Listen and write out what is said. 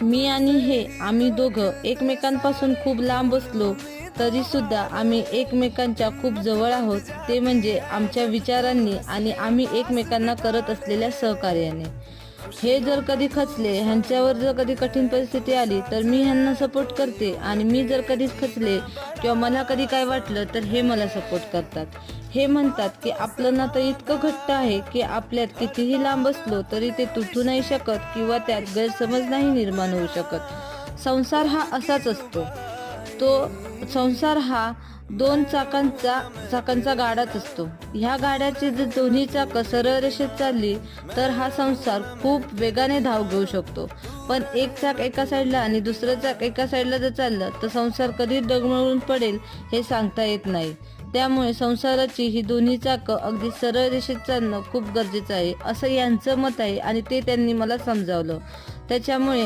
मी आणि आम्ही दोघं एकमेकांपासून खूप लांब असलो तरी सुद्धा आम्ही एकमेकांच्या खूप जवळ आहोत, ते म्हणजे आमच्या विचारांनी आणि आम्ही एकमेकांना करत असलेल्या सहकार्याने. हे जर कधी खचले, ह्यांच्यावर जर कधी कठीण परिस्थिती आली तर मी ह्यांना सपोर्ट करते आणि मी जर कधी खचले किंवा मला कधी काय वाटलं तर हे मला सपोर्ट करतात. हे म्हणतात की आपलं नातं इतकं घट्ट आहे की आपल्यात कितीही लांब असलो तरी ते तुटू नाही शकत किंवा त्यात गैरसमज नाही निर्माण होऊ शकत. संसार हा असाच असतो. तो संसार हा दोन चाकांचा गाडाच असतो. ह्या गाड्याची जर दोन्ही चाकं सरळ रेषेत चालली तर हा संसार खूप वेगाने धाव घेऊ शकतो. पण एक चाक एका साईडला आणि दुसरं चाक एका साईडला जर चाललं तर संसार कधी डगमळून पडेल हे सांगता येत नाही. त्यामुळे संसाराची ही दोन्ही चाकं अगदी सरळ रेषेत चालणं खूप गरजेचं आहे, असं यांचं मत आहे आणि ते त्यांनी मला समजावलं. त्याच्यामुळे